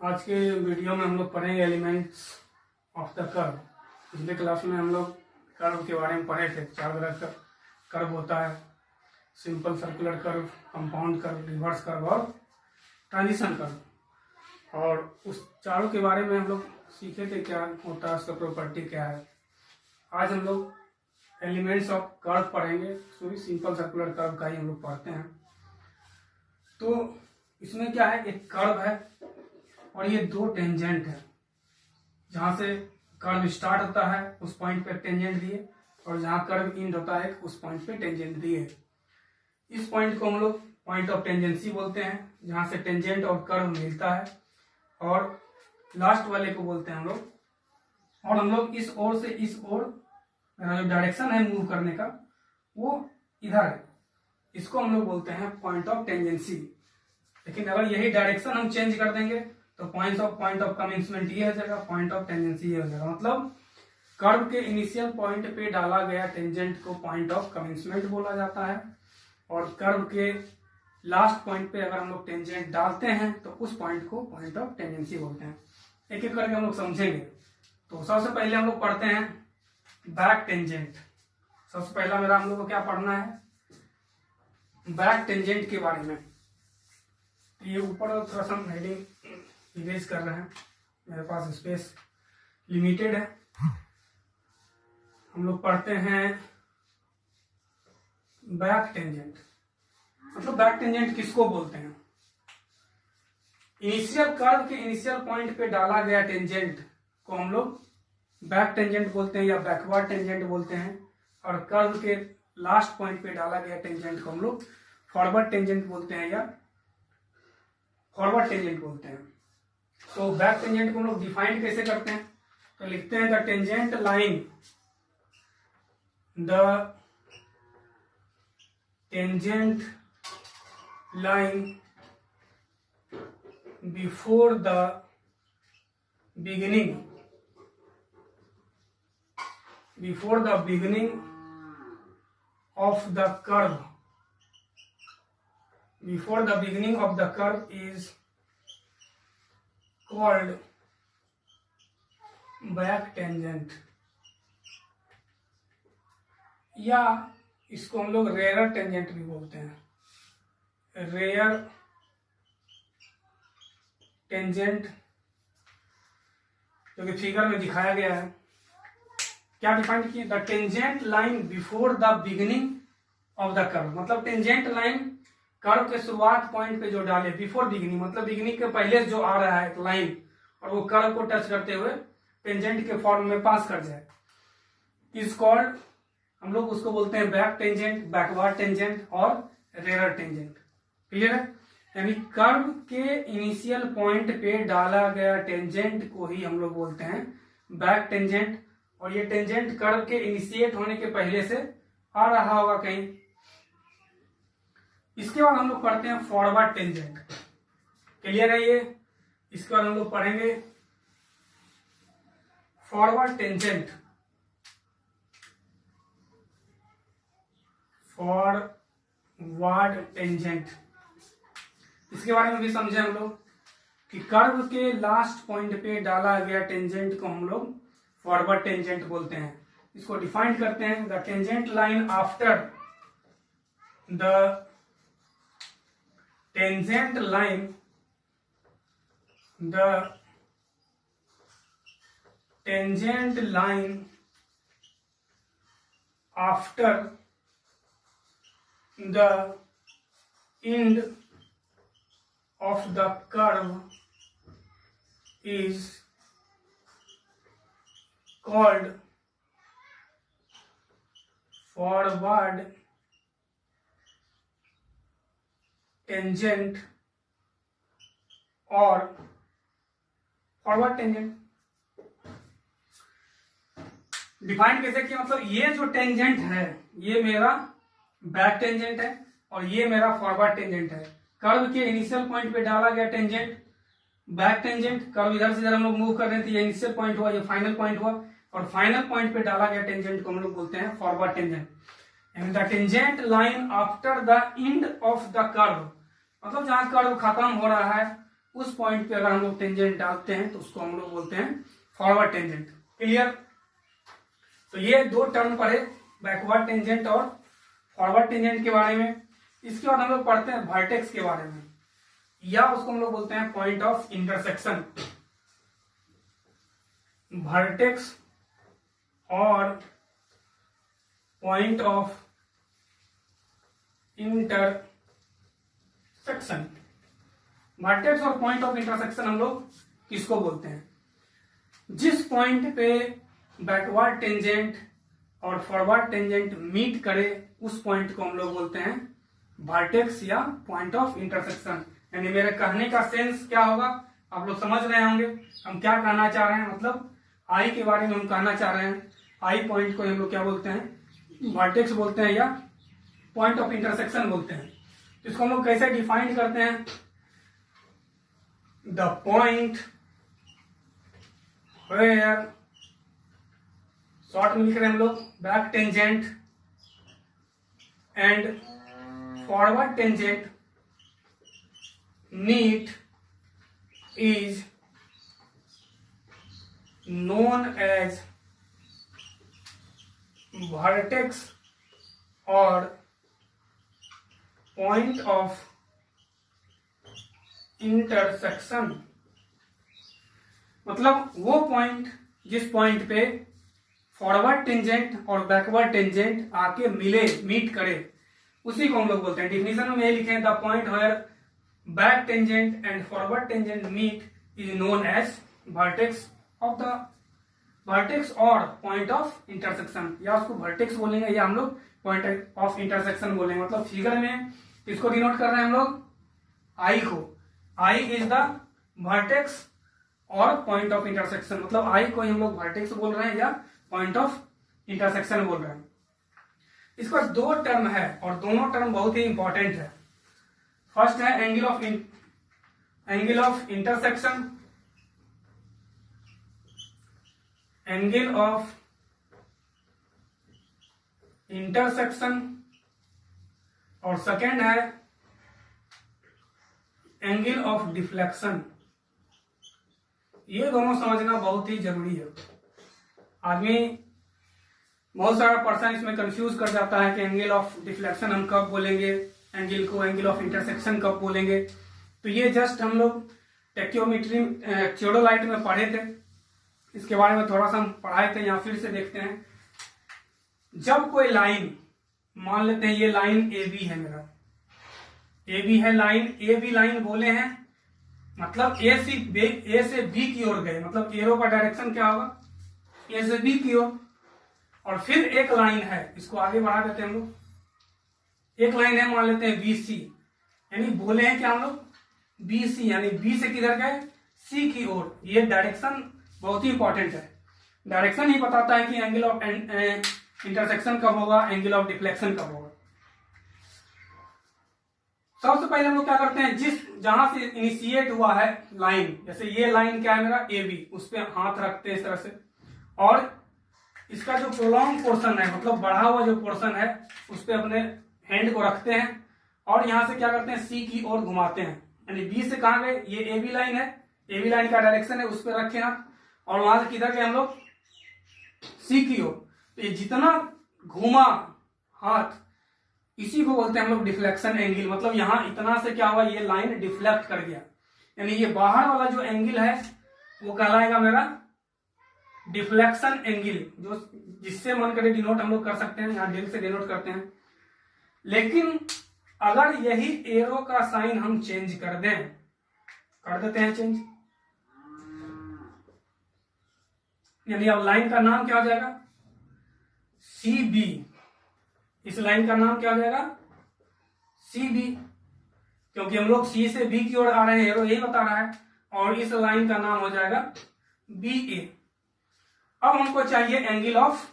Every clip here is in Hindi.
आज के वीडियो में हम लोग पढ़ेंगे एलिमेंट्स ऑफ द कर्व। पिछले क्लास में हम लोग कर्व के बारे में पढ़े थे। 4 तरह का कर्व होता है: simple circular curve, compound curve, reverse curve और ट्रांजिशन कर्व। और उस चारों के बारे में हम लोग सीखे थे क्या होता है, उसका प्रॉपर्टी क्या है। आज हम लोग एलिमेंट्स ऑफ कर्व पढ़ेंगे। सॉरी, सिंपल सर्कुलर कर्व का ही हम लोग पढ़ते हैं। तो इसमें क्या है, एक कर्व है और ये 2 टेंजेंट है। जहां से कर्व स्टार्ट होता है उस पॉइंट पे टेंजेंट दिए, और जहां कर्व एंड होता है उस पॉइंट पे टेंजेंट दिए। इस पॉइंट को हम लोग पॉइंट ऑफ टेंजेंसी बोलते हैं, जहां से टेंजेंट और कर्व मिलता है। और लास्ट वाले को बोलते हैं हम लोग, और हम लोग इस ओर से इस ओर जो डायरेक्शन है मूव करने का वो इधर है, इसको हम लोग बोलते हैं पॉइंट ऑफ टेंजेंसी। लेकिन अगर यही डायरेक्शन हम चेंज कर देंगे तो पॉइंट ऑफ कमेंसमेंट ये हो जाएगा, पॉइंट ऑफ टेंजेंसी ये हो जाएगा। मतलब कर्व के इनिशियल पॉइंट पे डाला गया टेंजेंट को पॉइंट ऑफ कमेंसमेंट बोला जाता है, और कर्व के लास्ट पॉइंट पे अगर हम लोग टेंजेंट डालते हैं तो उस पॉइंट को पॉइंट ऑफ टेंजेंसी बोलते हैं। एक एक करके हम लोग समझेंगे। तो सबसे पहले हम लोग पढ़ते हैं बैक टेंजेंट। सबसे पहला मेरा हम लोग को क्या पढ़ना है, बैक टेंजेंट के बारे में। ये ऊपर थोड़ा सा हेडिंग इरेज कर रहे हैं, मेरे पास स्पेस लिमिटेड है। हम लोग पढ़ते हैं बैक टेंजेंट। मतलब बैक टेंजेंट किसको बोलते हैं? इनिशियल कर्व के इनिशियल पॉइंट पे डाला गया टेंजेंट को हम लोग बैक टेंजेंट बोलते हैं या बैकवर्ड टेंजेंट बोलते हैं, और कर्व के लास्ट पॉइंट पे डाला गया टेंजेंट को हम लोग फॉरवर्ड टेंजेंट बोलते हैं या फॉरवर्ड टेंजेंट बोलते हैं। तो बैक टेंजेंट को हम लोग डिफाइन कैसे करते हैं? तो लिखते हैं the tangent line before the beginning of the curve is called back tangent, या इसको हम लोग रेयर टेंजेंट भी बोलते हैं। रेयर टेंजेंट जो कि फिगर में दिखाया गया है। क्या डिफाइन किए? The tangent line before the beginning of the curve. मतलब टेंजेंट लाइन कर्व के शुरुआत पॉइंट पे जो डाले, बिफोर बिगिनिंग मतलब बिगिनिंग के पहले जो आ रहा है एक लाइन, और वो कर्व को टच करते हुए टेंजेंट के फॉर्म में पास कर जाए, इज कॉल्ड, हम लोग उसको बोलते हैं बैक टेंजेंट, बैकवर्ड टेंजेंट और रेयर टेंजेंट। क्लियर है? यानी कर्व के इनिशियल पॉइंट पे डाला गया टेंजेंट को ही हम लोग बोलते हैं बैक टेंजेंट, और ये टेंजेंट कर्व के इनिशिएट होने के पहले से आ रहा होगा कहीं। इसके बाद हम लोग पढ़ते हैं फॉरवर्ड टेंजेंट। क्लियर है ये? इसके बाद हम लोग पढ़ेंगे फॉरवर्ड टेंजेंट। इसके बारे में भी समझे हम लोग कि कर्व के लास्ट पॉइंट पे डाला गया टेंजेंट को हम लोग फॉरवर्ड टेंजेंट बोलते हैं। इसको डिफाइन करते हैं the tangent line after the tangent line after the end of the curve is called forward tangent or forward tangent। Define कैसे किया? मतलब ये जो टेंजेंट है ये मेरा बैक टेंजेंट है और ये मेरा फॉरवर्ड टेंजेंट है। कर्व के इनिशियल पॉइंट पे डाला गया टेंजेंट बैक टेंजेंट, कर्व इधर से इधर हम लोग मूव कर रहे थे, ये इनिशियल पॉइंट हुआ, ये फाइनल पॉइंट हुआ, और फाइनल पॉइंट पे डाला गया टेंजेंट को हम लोग बोलते हैं forward tangent. And the tangent line after the end of the curve, मतलब जहां कर्व खत्म हो रहा है उस पॉइंट पे अगर हम लोग टेंजेंट डालते हैं तो उसको हम लोग बोलते हैं फॉरवर्ड टेंजेंट। क्लियर? तो ये दो टर्म पढ़े, बैकवर्ड टेंजेंट और फॉरवर्ड टेंजेंट के बारे में। इसके बाद हम लोग पढ़ते हैं वर्टेक्स के बारे में, या उसको हम लोग बोलते हैं पॉइंट ऑफ इंटरसेक्शन। वर्टेक्स और पॉइंट ऑफ इंटरसेक्शन। वर्टेक्स और पॉइंट ऑफ इंटरसेक्शन हम लोग किसको बोलते हैं? जिस पॉइंट पे बैकवर्ड टेंजेंट और फॉरवर्ड टेंजेंट मीट करे उस पॉइंट को हम लोग बोलते हैं वर्टेक्स या पॉइंट ऑफ इंटरसेक्शन। यानी मेरे कहने का सेंस क्या होगा, आप लोग समझ रहे होंगे हम क्या कहना चाह रहे हैं। मतलब आई के बारे में हम कहना चाह रहे हैं, आई पॉइंट को हम लोग क्या बोलते हैं, वर्टेक्स बोलते हैं या पॉइंट ऑफ इंटरसेक्शन बोलते हैं। तो इसको हम लोग कैसे डिफाइन करते हैं? द पॉइंट वेयर, शॉर्ट में लिख रहे हैं हम लोग, back tangent and forward tangent meet is known as vertex or point of intersection। मतलब वो पॉइंट जिस पॉइंट पे फॉरवर्ड टेंजेंट और बैकवर्ड टेंजेंट आके मिले, मीट करे, उसी को हम लोग बोलते हैं। डिफिनेशन में ये लिखे हैं, the point where back tangent and forward tangent meet is known as vertex of the vertex or point of intersection। या उसको vertex बोलेंगे या हम लोग point of intersection बोलेंगे। मतलब फिगर में किसको डिनोट कर रहे हैं हम लोग? I को। I is the vertex और point of intersection। मतलब I को हम लोग vertex बोल रहे हैं या point of intersection बोल रहे हैं। इसका दो टर्म है और दोनों टर्म बहुत ही इंपॉर्टेंट है। फर्स्ट है angle of intersection, angle of intersection, और सेकेंड है एंगल ऑफ डिफ्लेक्शन। ये दोनों समझना बहुत ही जरूरी है। आदमी बहुत सारा पर्सन इसमें कंफ्यूज कर जाता है कि एंगल ऑफ डिफ्लेक्शन हम कब बोलेंगे, एंगल को एंगल ऑफ इंटरसेक्शन कब बोलेंगे। तो ये जस्ट हम लोग टेक्योमेट्री थियोडोलाइट में पढ़े थे, इसके बारे में थोड़ा सा हम पढ़ाए थे, यहाँ फिर से देखते हैं। जब कोई लाइन, मान लेते हैं ये लाइन ए बी है, मेरा ए बी है लाइन, ए बी लाइन बोले हैं, मतलब ए से बी की ओर गए, मतलब एरो का डायरेक्शन क्या होगा, ए से बी की ओर। और फिर एक लाइन है, इसको आगे बढ़ा देते हैं हम लोग, एक लाइन है मान लेते हैं BC, यानी बोले हैं कि हम लोग BC, यानी B से किधर गए, C की ओर। ये डायरेक्शन बहुत ही इंपॉर्टेंट है, डायरेक्शन ही बताता है कि एंगल ऑफ इंटरसेक्शन कब होगा, एंगल ऑफ डिफ्लेक्शन कब होगा। सबसे पहले हम लोग क्या करते हैं, जहां से इनिशिएट हुआ है लाइन, जैसे ये लाइन क्या है मेरा AB, उस पर हाथ रखते हैं इस तरह से, और इसका जो प्रोलॉन्ग पोर्शन है, मतलब बढ़ा हुआ जो पोर्शन है, उस पर अपने हैंड को रखते हैं और यहां से क्या करते हैं, C की ओर घुमाते हैं। यानी B से कहां गए, ये AB लाइन है, AB लाइन का डायरेक्शन है, उस पर रखे हाथ, और वहां से किधर गए हम लोग, C की ओर। तो ये जितना घुमा हाथ, इसी को बोलते हैं हम लोग डिफ्लेक्शन एंगल। मतलब यहां इतना से क्या हुआ, ये लाइन डिफ्लेक्ट कर गया, यानी ये बाहर वाला जो एंगल है वो कहलाएगा मेरा डिफ्लेक्शन एंगल, जो जिससे मन करे डिनोट हम लोग कर सकते हैं, यहाँ डेल से डिनोट करते हैं। लेकिन अगर यही एरो का साइन हम चेंज कर दें, कर देते हैं चेंज, यानी अब लाइन का नाम क्या हो जाएगा, CB। इस लाइन का नाम क्या हो जाएगा, CB, क्योंकि हम लोग C से B की ओर आ रहे हैं, एरो यही बता रहा है, और इस लाइन का नाम हो जाएगा BA। अब हमको चाहिए एंगल ऑफ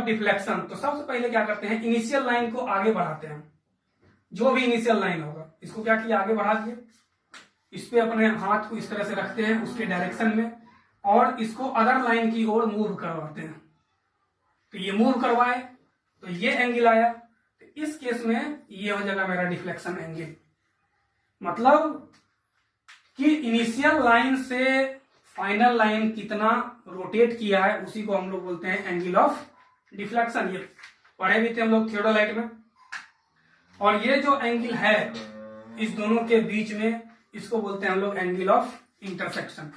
डिफ्लेक्शन। तो सबसे पहले क्या करते हैं, इनिशियल लाइन को आगे बढ़ाते हैं, जो भी इनिशियल लाइन होगा इसको क्या किया, आगे बढ़ा दिए, इस पे अपने हाथ को इस तरह से रखते हैं उसके डायरेक्शन में, और इसको अदर लाइन की ओर मूव करवाते हैं। तो ये मूव करवाए तो ये एंगल आया, तो इस केस में ये हो जाएगा मेरा डिफ्लेक्शन एंगल। मतलब कि इनिशियल लाइन से फाइनल लाइन कितना रोटेट किया है उसी को हम लोग बोलते हैं एंगल ऑफ डिफ्लेक्शन। ये पढ़े भी थे हम लोग थियोडोलाइट में। और ये जो एंगल है इस दोनों के बीच में, इसको बोलते हैं हम लोग एंगल ऑफ इंटरसेक्शन।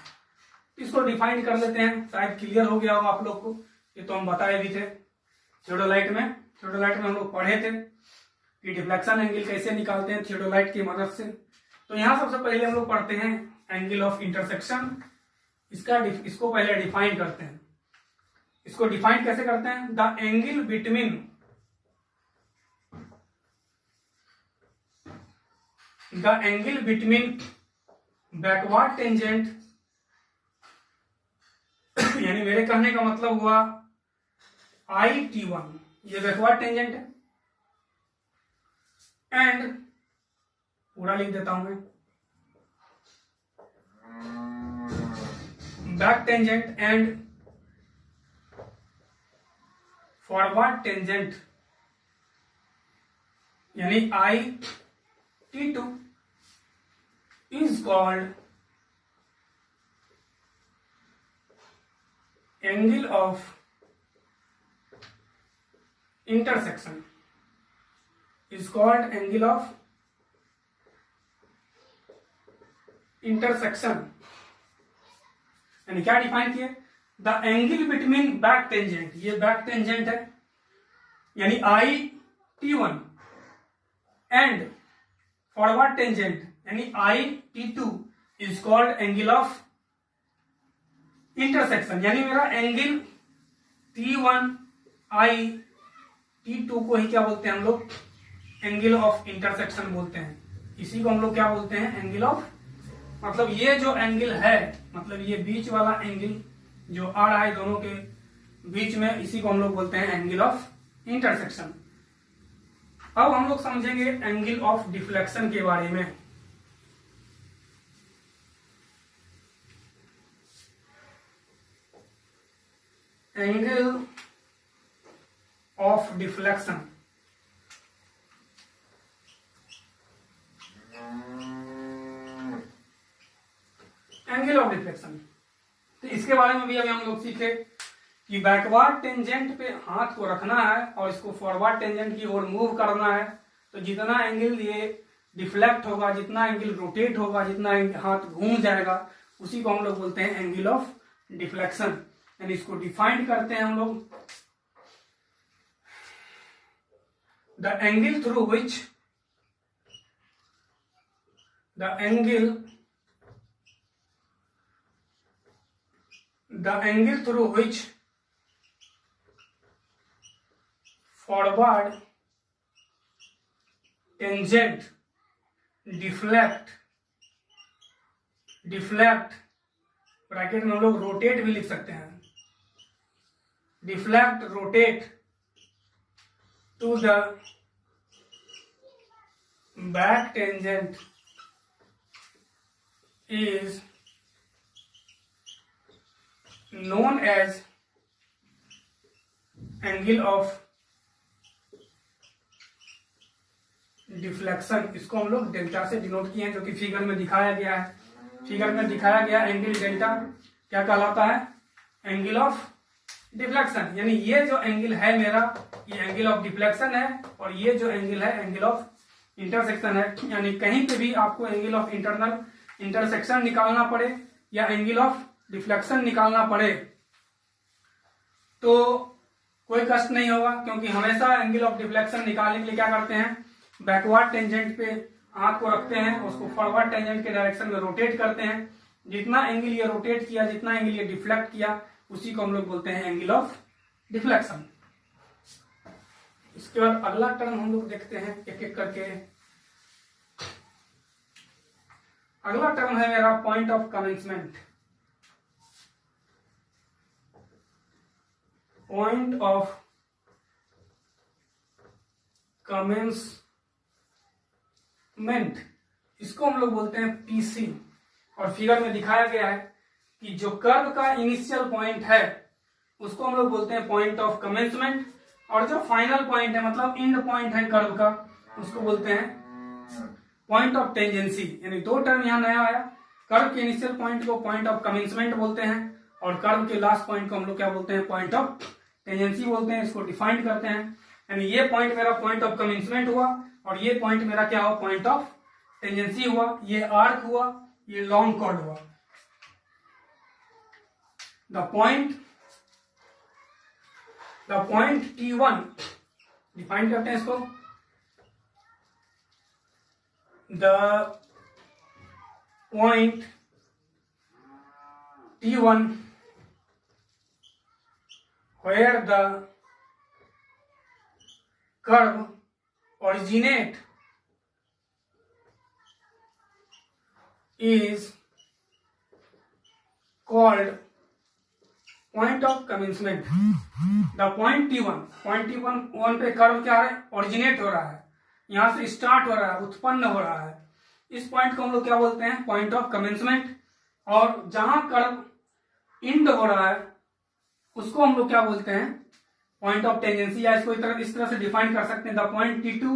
इसको डिफाइन कर लेते हैं, शायद क्लियर हो गया हो आप लोग को। ये तो हम बताए भी थे थियोडोलाइट में। थियोडोलाइट में हम लोग पढ़े थे कि डिफ्लेक्शन एंगल कैसे निकालते हैं थियोडोलाइट की मदद से। तो यहाँ सबसे पहले हम लोग पढ़ते हैं एंगल ऑफ इंटरसेक्शन। इसको पहले डिफाइन करते हैं। इसको डिफाइन कैसे करते हैं? The angle between backward tangent, यानी मेरे कहने का मतलब हुआ IT1, ये बैकवर्ड टेंजेंट है, एंड पूरा लिख देता हूं मैं, back tangent and forward tangent, यानी IT2 is called angle of intersection, is called angle of intersection। यानी क्या डिफाइन किए? The angle between back tangent, ये बैक टेंजेंट है यानी IT1, एंड फॉरवर्ड टेंजेंट यानी IT2 is called angle of intersection. यानी मेरा एंगल T1 IT2 को ही क्या बोलते हैं हम लोग? एंगल ऑफ इंटरसेक्शन बोलते हैं। इसी को हम लोग क्या बोलते हैं? एंगल ऑफ, मतलब ये जो एंगल है, मतलब ये बीच वाला एंगल जो आ रहा है दोनों के बीच में, इसी को हम लोग बोलते हैं एंगल ऑफ इंटरसेक्शन। अब हम लोग समझेंगे एंगल ऑफ डिफ्लेक्शन के बारे में। Angle of deflection, angle of deflection, तो इसके बारे में भी अभी हम लोग सीखे कि बैकवर्ड टेंजेंट पे हाथ को रखना है और इसको फॉरवर्ड टेंजेंट की ओर मूव करना है। तो जितना एंगल ये डिफ्लेक्ट होगा, जितना एंगल रोटेट होगा, जितना हाथ घूम जाएगा, उसी को हम लोग बोलते हैं एंगल ऑफ डिफ्लेक्शन। यानी इसको डिफाइन करते हैं हम लोग, the angle through which forward tangent deflect bracket में हम लोग रोटेट भी लिख सकते हैं, deflect rotate to the back tangent is known as angle of deflection. इसको हम लोग डेल्टा से डिनोट किए हैं, जो कि फिगर में दिखाया गया है। फिगर में दिखाया गया एंगल डेल्टा क्या कहलाता है? Angle of deflection. यानी ये जो एंगल है मेरा, ये एंगल ऑफ डिफ्लेक्शन है, और ये जो एंगल है एंगल ऑफ इंटरसेक्शन है। यानी कहीं पे भी आपको एंगल ऑफ इंटरसेक्शन निकालना पड़े या एंगल ऑफ डिफ्लेक्शन निकालना पड़े तो कोई कष्ट नहीं होगा, क्योंकि हमेशा एंगल ऑफ डिफ्लेक्शन निकालने के लिए क्या करते हैं? बैकवर्ड टेंजेंट पे हाथ को रखते हैं, उसको फॉरवर्ड टेंजेंट के डायरेक्शन में रोटेट करते हैं। जितना एंगल ये रोटेट किया, जितना एंगल ये डिफ्लेक्ट किया, उसी को हम लोग बोलते हैं एंगल ऑफ डिफ्लेक्शन। इसके बाद अगला टर्म हम लोग देखते हैं एक एक करके। अगला टर्म है मेरा point of commencement. Point of commencement, इसको हम लोग बोलते हैं PC। और फिगर में दिखाया गया है कि जो कर्व का इनिशियल पॉइंट है उसको हम लोग बोलते हैं पॉइंट ऑफ कमेंसमेंट, और जो फाइनल पॉइंट है, मतलब एंड पॉइंट है कर्व का, उसको बोलते हैं पॉइंट ऑफ टेंजेंसी, यानी दो टर्म यहाँ नया आया। कर्व के इनिशियल पॉइंट को पॉइंट ऑफ कमेंसमेंट बोलते हैं और कर्व के लास्ट पॉइंट को हम लोग क्या बोलते हैं, पॉइंट ऑफ टेंजेंसी बोलते हैं। इसको डिफाइन करते हैं, यानी ये पॉइंट मेरा पॉइंट ऑफ कमेंसमेंट हुआ और ये पॉइंट मेरा क्या हुआ, पॉइंट ऑफ टेंजेंसी हुआ। ये आर्क हुआ, ये लॉन्ग कॉर्ड हुआ। द पॉइंट T1 डिफाइन करते हैं इसको, the point T1 where the curve originate is called point of commencement. The point T1 पे कर्व क्या है, ओरिजिनेट हो रहा है, यहां से स्टार्ट हो रहा है, उत्पन्न हो रहा है। इस पॉइंट को हम लोग क्या बोलते हैं, पॉइंट ऑफ कमेंसमेंट। और जहां कर्व इंड हो रहा है उसको हम लोग क्या बोलते हैं, पॉइंट ऑफ टेंजेंसी। या इसको इस तरह से डिफाइन कर सकते हैं, the point T2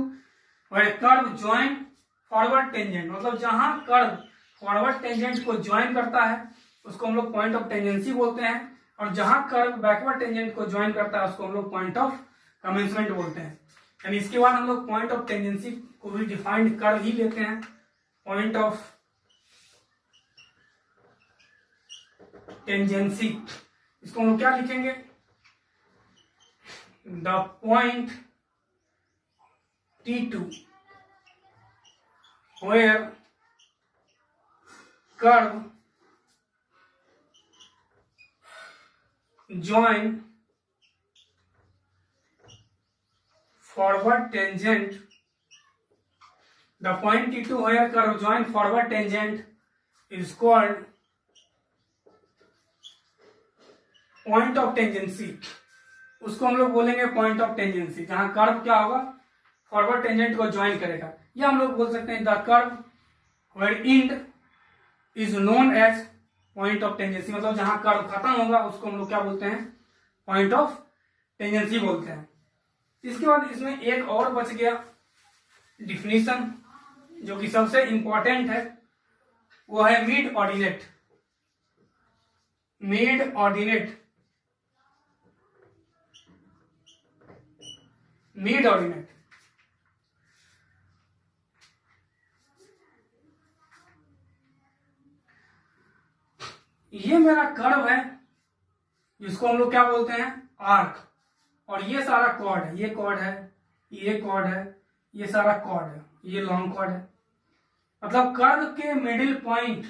where curve join forward tangent, मतलब जहां कर्व फॉरवर्ड टेंजेंट को ज्वाइन करता है उसको हम लोग पॉइंट ऑफ टेंजेंसी बोलते हैं, और जहां कर्व बैकवर्ड टेंजेंट को ज्वाइन करता है उसको हम लोग पॉइंट ऑफ कमेंसमेंट बोलते हैं। यानी इसके बाद हम लोग पॉइंट ऑफ टेंजेंसी को भी डिफाइंड कर ही लेते हैं, पॉइंट ऑफ टेंजेंसी। इसको हम लोग क्या लिखेंगे, the point T2 where curve join forward tangent, the point T2 where curve join forward tangent is called point of tangency. उसको हम लोग बोलेंगे पॉइंट ऑफ टेंजेंसी, जहां कर्व क्या होगा, फॉरवर्ड टेंजेंट को ज्वाइन करेगा। या हम लोग बोल सकते हैं the curve where end is known as point of tangency, मतलब जहां कर्व खत्म होगा उसको हम लोग क्या बोलते हैं, पॉइंट ऑफ टेंजेंसी बोलते हैं। इसके बाद इसमें एक और बच गया डिफिनीशन जो कि सबसे इंपॉर्टेंट है, वो है mid ordinate. Mid ordinate, mid ordinate ये मेरा कर्व है जिसको हम लोग क्या बोलते हैं, आर्क। और ये सारा कॉर्ड है, ये कॉर्ड है, ये कॉर्ड है, ये सारा कॉर्ड है, ये लॉन्ग कॉर्ड है। मतलब कर्व के मिडिल पॉइंट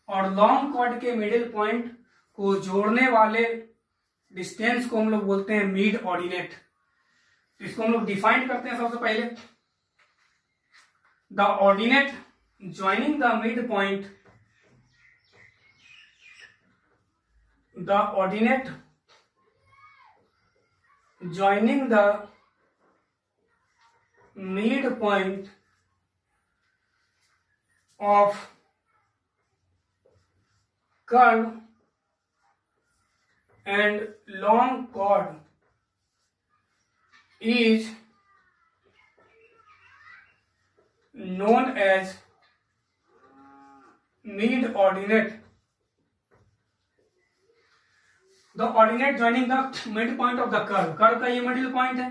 और लॉन्ग कॉर्ड के मिडिल पॉइंट को जोड़ने वाले डिस्टेंस को हम लोग बोलते हैं मिड ऑर्डिनेट। इसको हम लोग डिफाइन करते हैं सबसे पहले, the ordinate joining the mid point, the ordinate joining the mid point of curve and long chord is known as mid ordinate. The ordinate joining the mid point of the curve, curve का ये मिडिल पॉइंट है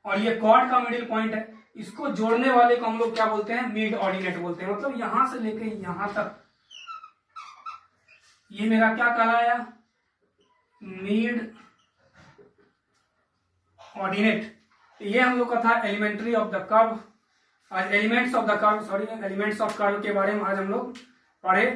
और ये कॉर्ड का मिडिल पॉइंट है, इसको जोड़ने वाले को हम लोग क्या बोलते हैं, मिड ऑर्डिनेट बोलते हैं। मतलब यहां से लेके यहां तक ये मेरा क्या कहलाया, मिड ऑर्डिनेट। ये हम लोग का था एलिमेंट्री ऑफ द कर्व, आज elements of the curve, elements of curve के बारे में आज हम लोग पढ़े।